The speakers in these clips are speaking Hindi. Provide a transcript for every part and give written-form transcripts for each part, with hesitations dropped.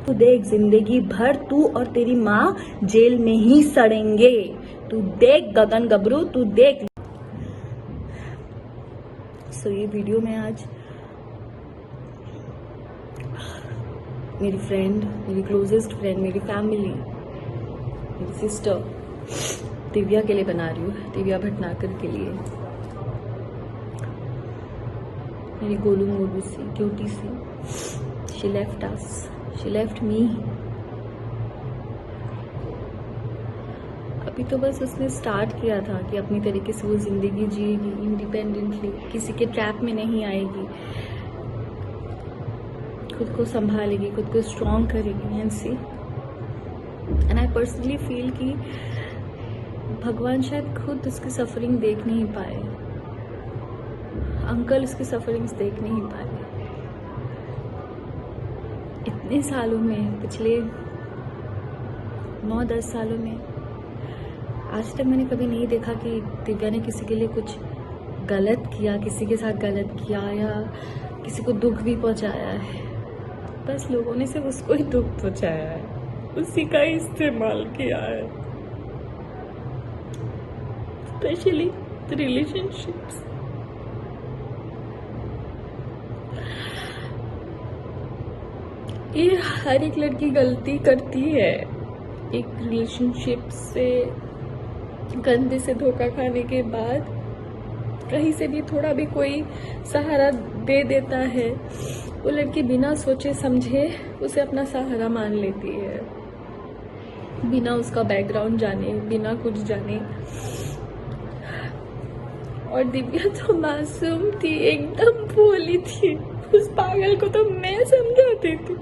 तू देख, जिंदगी भर तू और तेरी माँ जेल में ही सड़ेंगे। तू देख गगन गबरू, तू देख। ये वीडियो में आज मेरी फ्रेंड, मेरी क्लोजेस्ट फ्रेंड, मेरी फैमिली, मेरी सिस्टर दिव्या के लिए बना रही हूँ, दिव्या भटनागर के लिए। मेरी गोलू मोलू सी क्यूटी सी, she left us, she left me. अभी तो बस उसने स्टार्ट किया था कि अपनी तरीके से वो जिंदगी जिएगी इंडिपेंडेंटली, किसी के ट्रैप में नहीं आएगी, खुद को संभालेगी, खुद को स्ट्रॉन्ग करेगी। And see, and I personally feel कि भगवान शायद खुद उसकी सफरिंग देख नहीं पाए, अंकल उसकी सफरिंग्स देख नहीं पाए। इतने सालों में, पिछले 9-10 सालों में आज तक मैंने कभी नहीं देखा कि दिव्या ने किसी के लिए कुछ गलत किया, किसी के साथ गलत किया या किसी को दुख भी पहुंचाया है। बस लोगों ने सिर्फ उसको ही दुख पहुंचाया है, उसी का ही इस्तेमाल किया है, स्पेशली रिलेशनशिप्स। ये हर एक लड़की गलती करती है, एक रिलेशनशिप से गंदे से धोखा खाने के बाद कहीं से भी थोड़ा भी कोई सहारा दे देता है, वो लड़की बिना सोचे समझे उसे अपना सहारा मान लेती है, बिना उसका बैकग्राउंड जाने, बिना कुछ जाने। और दिव्या तो मासूम थी, एकदम भोली थी। उस पागल को तो मैं समझाती थी,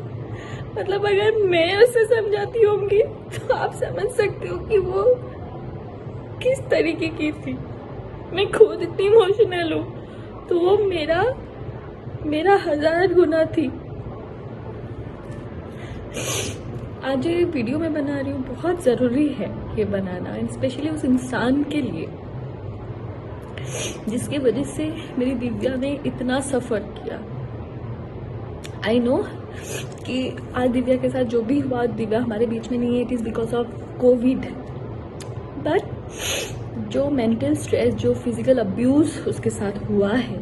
मतलब अगर मैं उसे समझाती होंगी तो आप समझ सकते हो कि वो किस तरीके की थी। मैं खुद इतनी इमोशनल हूँ तो वो मेरा 1000 गुना थी। आज ये वीडियो मैं बना रही हूँ, बहुत जरूरी है ये बनाना, स्पेशली उस इंसान के लिए जिसकी वजह से मेरी दिव्या ने इतना सफर किया। आई नो कि आज दिव्या के साथ जो भी हुआ, दिव्या हमारे बीच में नहीं है, it is because of Covid. But जो मेंटल स्ट्रेस, जो फिजिकल अब्यूज उसके साथ हुआ है,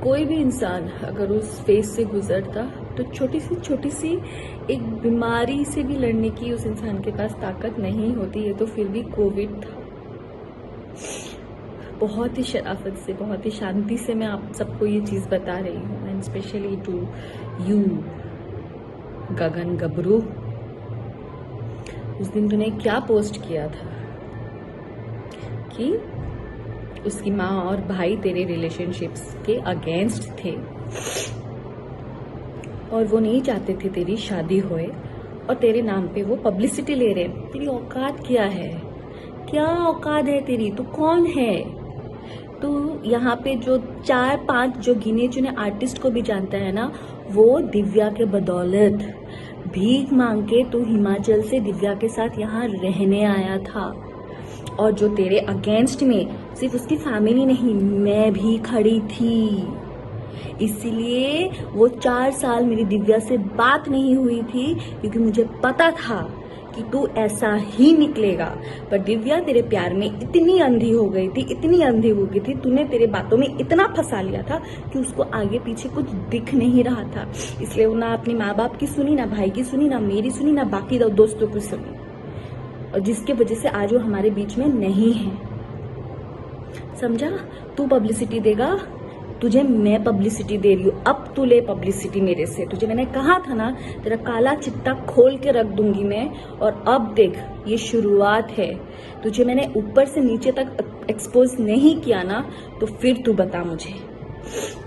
कोई भी इंसान अगर उस फेज से गुजरता तो छोटी सी एक बीमारी से भी लड़ने की उस इंसान के पास ताकत नहीं होती है। तो फिर भी कोविड था। बहुत ही शराफत से, बहुत ही शांति से मैं आप सबको ये चीज बता रही हूँ, एंड स्पेशली टू यू गगन गबरू। उस दिन तूने क्या पोस्ट किया था कि उसकी माँ और भाई तेरे रिलेशनशिप्स के अगेंस्ट थे और वो नहीं चाहते थे तेरी शादी होए, और तेरे नाम पे वो पब्लिसिटी ले रहे। तेरी औकात क्या है? क्या औकात है तेरी? तू कौन है? तू यहाँ पे जो 4-5 जो गिने चुने आर्टिस्ट को भी जानता है ना, वो दिव्या के बदौलत भीख मांग के तू हिमाचल से दिव्या के साथ यहाँ रहने आया था। और जो तेरे अगेंस्ट में सिर्फ उसकी फैमिली नहीं, मैं भी खड़ी थी। इसीलिए वो 4 साल मेरी दिव्या से बात नहीं हुई थी, क्योंकि मुझे पता था कि तू ऐसा ही निकलेगा। पर दिव्या तेरे प्यार में इतनी अंधी हो गई थी, इतनी अंधी हो गई थी, तूने तेरे बातों में इतना फंसा लिया था कि उसको आगे पीछे कुछ दिख नहीं रहा था। इसलिए वो ना अपने माँ बाप की सुनी, ना भाई की सुनी, ना मेरी सुनी, ना बाकी दोस्तों की सुनी, और जिसके वजह से आज वो हमारे बीच में नहीं है। समझा? तू पब्लिसिटी देगा, तुझे मैं पब्लिसिटी दे रही हूँ, अब तू ले पब्लिसिटी मेरे से। तुझे मैंने कहा था ना, तेरा काला चिट्टा खोल के रख दूंगी मैं। और अब देख, ये शुरुआत है। तुझे मैंने ऊपर से नीचे तक एक्सपोज नहीं किया ना, तो फिर तू बता मुझे।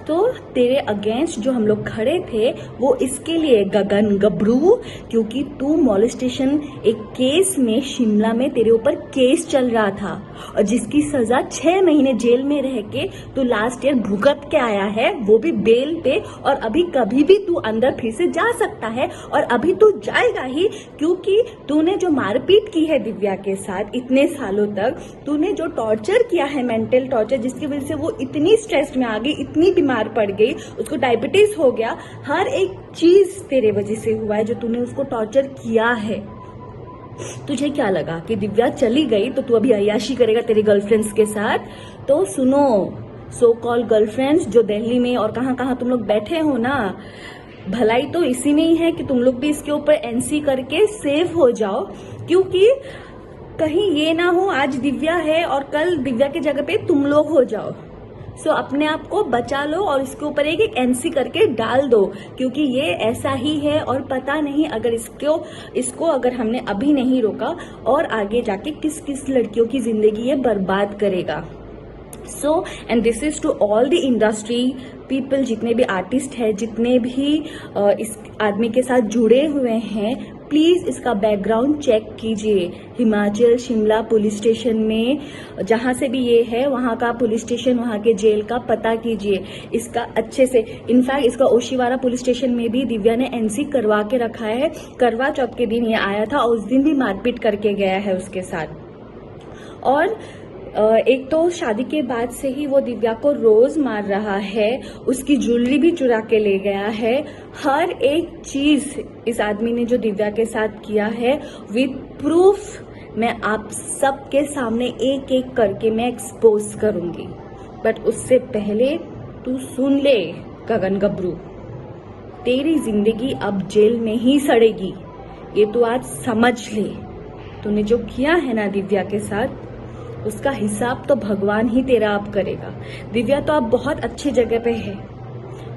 तो तेरे अगेंस्ट जो हम लोग खड़े थे वो इसके लिए गगन गबरू, क्योंकि तू मॉलेस्टेशन एक केस में शिमला में तेरे ऊपर केस चल रहा था, और जिसकी सजा 6 महीने जेल में रह के तू लास्ट ईयर भुगत के आया है, वो भी बेल पे। और अभी कभी भी तू अंदर फिर से जा सकता है, और अभी तू जाएगा ही, क्योंकि तूने जो मारपीट की है दिव्या के साथ इतने सालों तक, तूने जो टॉर्चर किया है, मेंटल टॉर्चर, जिसकी वजह से वो इतनी स्ट्रेस में आ गई, इतनी बीमारी बीमार पड़ गई, उसको डायबिटीज हो गया, हर एक चीज तेरे वजह से हुआ है जो तूने उसको टॉर्चर किया है। तुझे क्या लगा कि दिव्या चली गई तो तू अभी अय्याशी करेगा तेरी गर्लफ्रेंड्स के साथ? तो सुनो, सो कॉल गर्लफ्रेंड्स जो दिल्ली में और कहाँ कहाँ तुम लोग बैठे हो ना, भलाई तो इसी में ही है कि तुम लोग भी इसके ऊपर एनसी करके सेव हो जाओ, क्योंकि कहीं ये ना हो आज दिव्या है और कल दिव्या की जगह पे तुम लोग हो जाओ। सो अपने आप को बचा लो और इसके ऊपर एक एनसी करके डाल दो, क्योंकि ये ऐसा ही है और पता नहीं अगर इसको अगर हमने अभी नहीं रोका और आगे जाके किस किस लड़कियों की जिंदगी ये बर्बाद करेगा। So and this is to all the industry people, जितने भी आर्टिस्ट है, जितने भी इस आदमी के साथ जुड़े हुए हैं, प्लीज इसका बैकग्राउंड चेक कीजिए। हिमाचल शिमला पुलिस स्टेशन में जहां से भी ये है वहां का पुलिस स्टेशन, वहां के जेल का पता कीजिए इसका अच्छे से। इनफैक्ट इसका ओशीवारा पुलिस स्टेशन में भी दिव्या ने एनसी करवा के रखा है। करवा चौथ के दिन ये आया था और उस दिन भी मारपीट करके गया है उसके साथ। और एक तो शादी के बाद से ही वो दिव्या को रोज मार रहा है, उसकी ज्वेलरी भी चुरा के ले गया है। हर एक चीज इस आदमी ने जो दिव्या के साथ किया है विद प्रूफ मैं आप सबके सामने एक एक करके मैं एक्सपोज करूंगी। बट उससे पहले तू सुन ले गगन गबरू, तेरी जिंदगी अब जेल में ही सड़ेगी, ये तू आज समझ ले। तूने जो किया है ना दिव्या के साथ, उसका हिसाब तो भगवान ही तेरा अब करेगा। दिव्या तो अब बहुत अच्छी जगह पे है,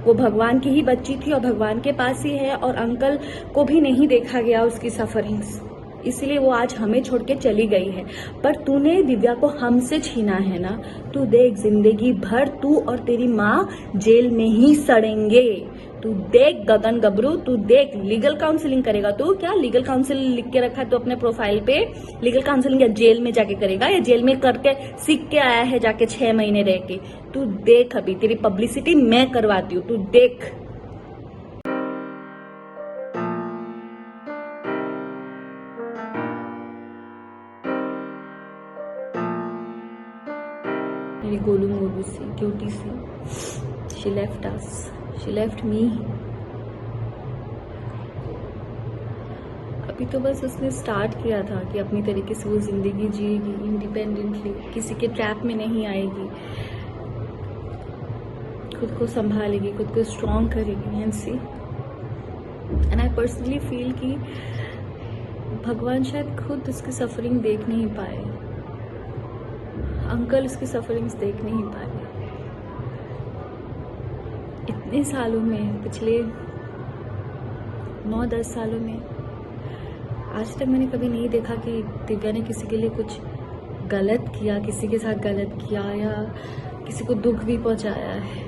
वो भगवान की ही बच्ची थी और भगवान के पास ही है, और अंकल को भी नहीं देखा गया उसकी सफरिंग्स, इसलिए वो आज हमें छोड़ के चली गई है। पर तूने दिव्या को हमसे छीना है ना, तू देख जिंदगी भर तू और तेरी माँ जेल में ही सड़ेंगे। तू देख गगन गबरू, तू देख। लीगल काउंसलिंग करेगा तू? क्या लीगल काउंसलिंग लिख के रखा है तो अपने प्रोफाइल पे? लीगल काउंसलिंग या जेल में जाके करेगा, या जेल में करके सीख के आया है जाके 6 महीने रह के? तू देख, अभी तेरी पब्लिसिटी मैं करवाती हूँ, तू देख। मेरी गोलू मोलू सी क्यूटी सी, she left us, she left me। अभी तो बस उसने स्टार्ट किया था कि अपनी तरीके से वो जिंदगी जिएगी इंडिपेंडेंटली, किसी के ट्रैप में नहीं आएगी, खुद को संभालेगी, खुद को स्ट्रॉन्ग करेगी। And see, and I personally feel कि भगवान शायद खुद उसकी सफरिंग देख नहीं पाए, अंकल उसकी सफरिंग्स देख नहीं पाए। इतने सालों में, पिछले 9-10 सालों में आज तक मैंने कभी नहीं देखा कि दिव्या ने किसी के लिए कुछ गलत किया, किसी के साथ गलत किया या किसी को दुख भी पहुंचाया है।